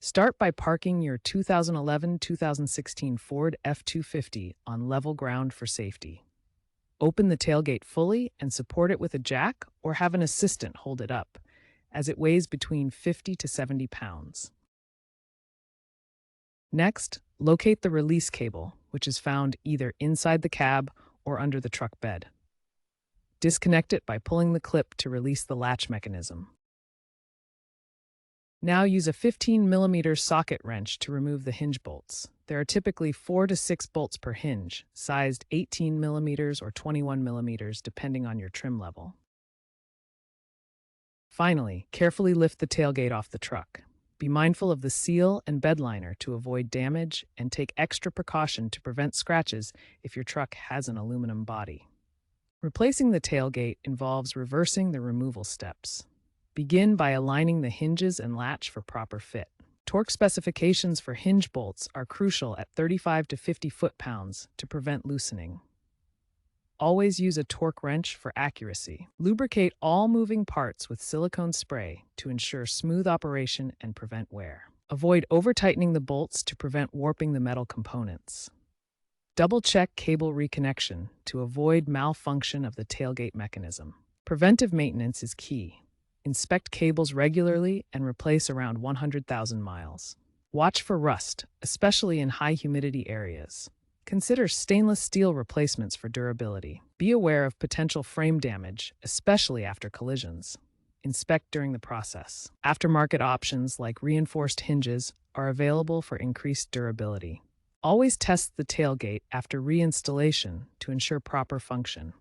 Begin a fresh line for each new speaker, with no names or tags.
Start by parking your 2011-2016 Ford F-250 on level ground for safety. Open the tailgate fully and support it with a jack or have an assistant hold it up, as it weighs between 50 to 70 pounds. Next, locate the release cable, which is found either inside the cab or under the truck bed. Disconnect it by pulling the clip to release the latch mechanism. Now use a 15mm socket wrench to remove the hinge bolts. There are typically 4 to 6 bolts per hinge, sized 18mm or 21mm depending on your trim level. Finally, carefully lift the tailgate off the truck. Be mindful of the seal and bed liner to avoid damage and take extra precaution to prevent scratches if your truck has an aluminum body. Replacing the tailgate involves reversing the removal steps. Begin by aligning the hinges and latch for proper fit. Torque specifications for hinge bolts are crucial at 35 to 50 foot-pounds to prevent loosening. Always use a torque wrench for accuracy. Lubricate all moving parts with silicone spray to ensure smooth operation and prevent wear. Avoid over-tightening the bolts to prevent warping the metal components. Double-check cable reconnection to avoid malfunction of the tailgate mechanism. Preventive maintenance is key. Inspect cables regularly and replace around 100,000 miles. Watch for rust, especially in high humidity areas. Consider stainless steel replacements for durability. Be aware of potential frame damage, especially after collisions. Inspect during the process. Aftermarket options like reinforced hinges are available for increased durability. Always test the tailgate after reinstallation to ensure proper function.